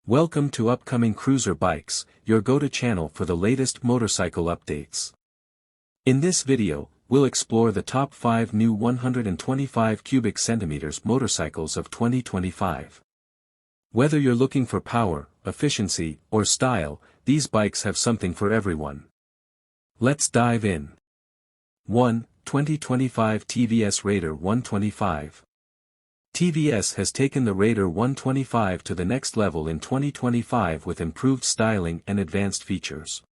Welcome to Upcoming Cruiser Bikes, your go-to channel for the latest motorcycle updates. In this video, we'll explore the top 5 new 125 cubic centimeters motorcycles of 2025. Whether you're looking for power, efficiency, or style, these bikes have something for everyone. Let's dive in. 1. 2025 TVS Raider 125. TVS has taken the Raider 125 to the next level in 2025 with improved styling and advanced features.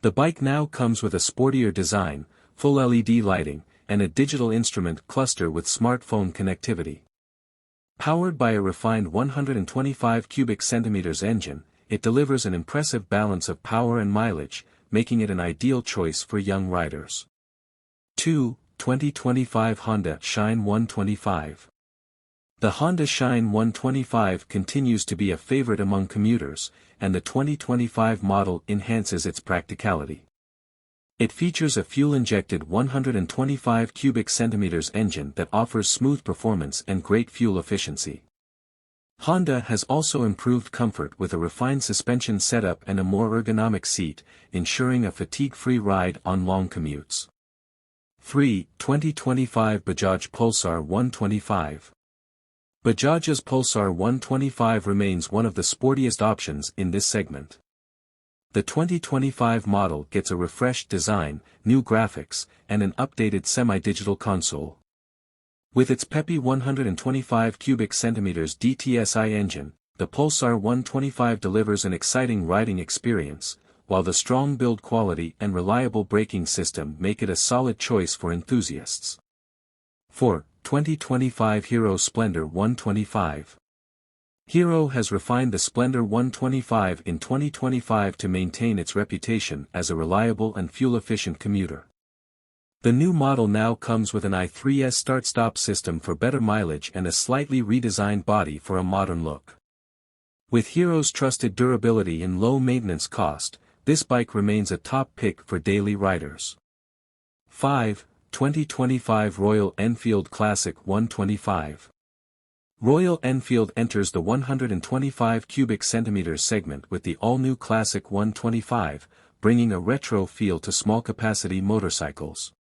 The bike now comes with a sportier design, full LED lighting, and a digital instrument cluster with smartphone connectivity. Powered by a refined 125 cubic centimeters engine, it delivers an impressive balance of power and mileage, making it an ideal choice for young riders. 2. 2025 Honda Shine 125. The Honda Shine 125 continues to be a favorite among commuters, and the 2025 model enhances its practicality. It features a fuel-injected 125 cubic centimeters engine that offers smooth performance and great fuel efficiency. Honda has also improved comfort with a refined suspension setup and a more ergonomic seat, ensuring a fatigue-free ride on long commutes. 3. 2025 Bajaj Pulsar 125. Bajaj's Pulsar 125 remains one of the sportiest options in this segment. The 2025 model gets a refreshed design, new graphics, and an updated semi-digital console. With its peppy 125 cubic centimeters DTSI engine, the Pulsar 125 delivers an exciting riding experience, while the strong build quality and reliable braking system make it a solid choice for enthusiasts. 4. 2025 Hero Splendor 125. Hero has refined the Splendor 125 in 2025 to maintain its reputation as a reliable and fuel-efficient commuter. The new model now comes with an i3S start-stop system for better mileage and a slightly redesigned body for a modern look. With Hero's trusted durability and low maintenance cost, this bike remains a top pick for daily riders. 5. 2025 Royal Enfield Classic 125. Royal Enfield enters the 125 cubic centimeters segment with the all-new Classic 125, bringing a retro feel to small-capacity motorcycles.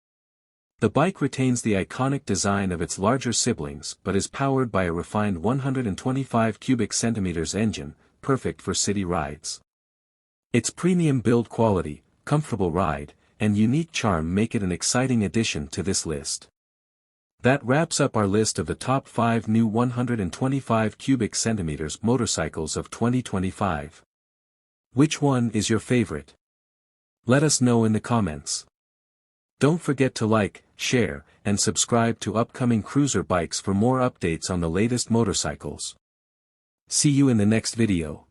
The bike retains the iconic design of its larger siblings but is powered by a refined 125 cubic centimeters engine, perfect for city rides. Its premium build quality, comfortable ride, and unique charm make it an exciting addition to this list. That wraps up our list of the top 5 new 125 cubic centimeters motorcycles of 2025. Which one is your favorite? Let us know in the comments. Don't forget to like, share, and subscribe to Upcoming Cruiser Bikes for more updates on the latest motorcycles. See you in the next video.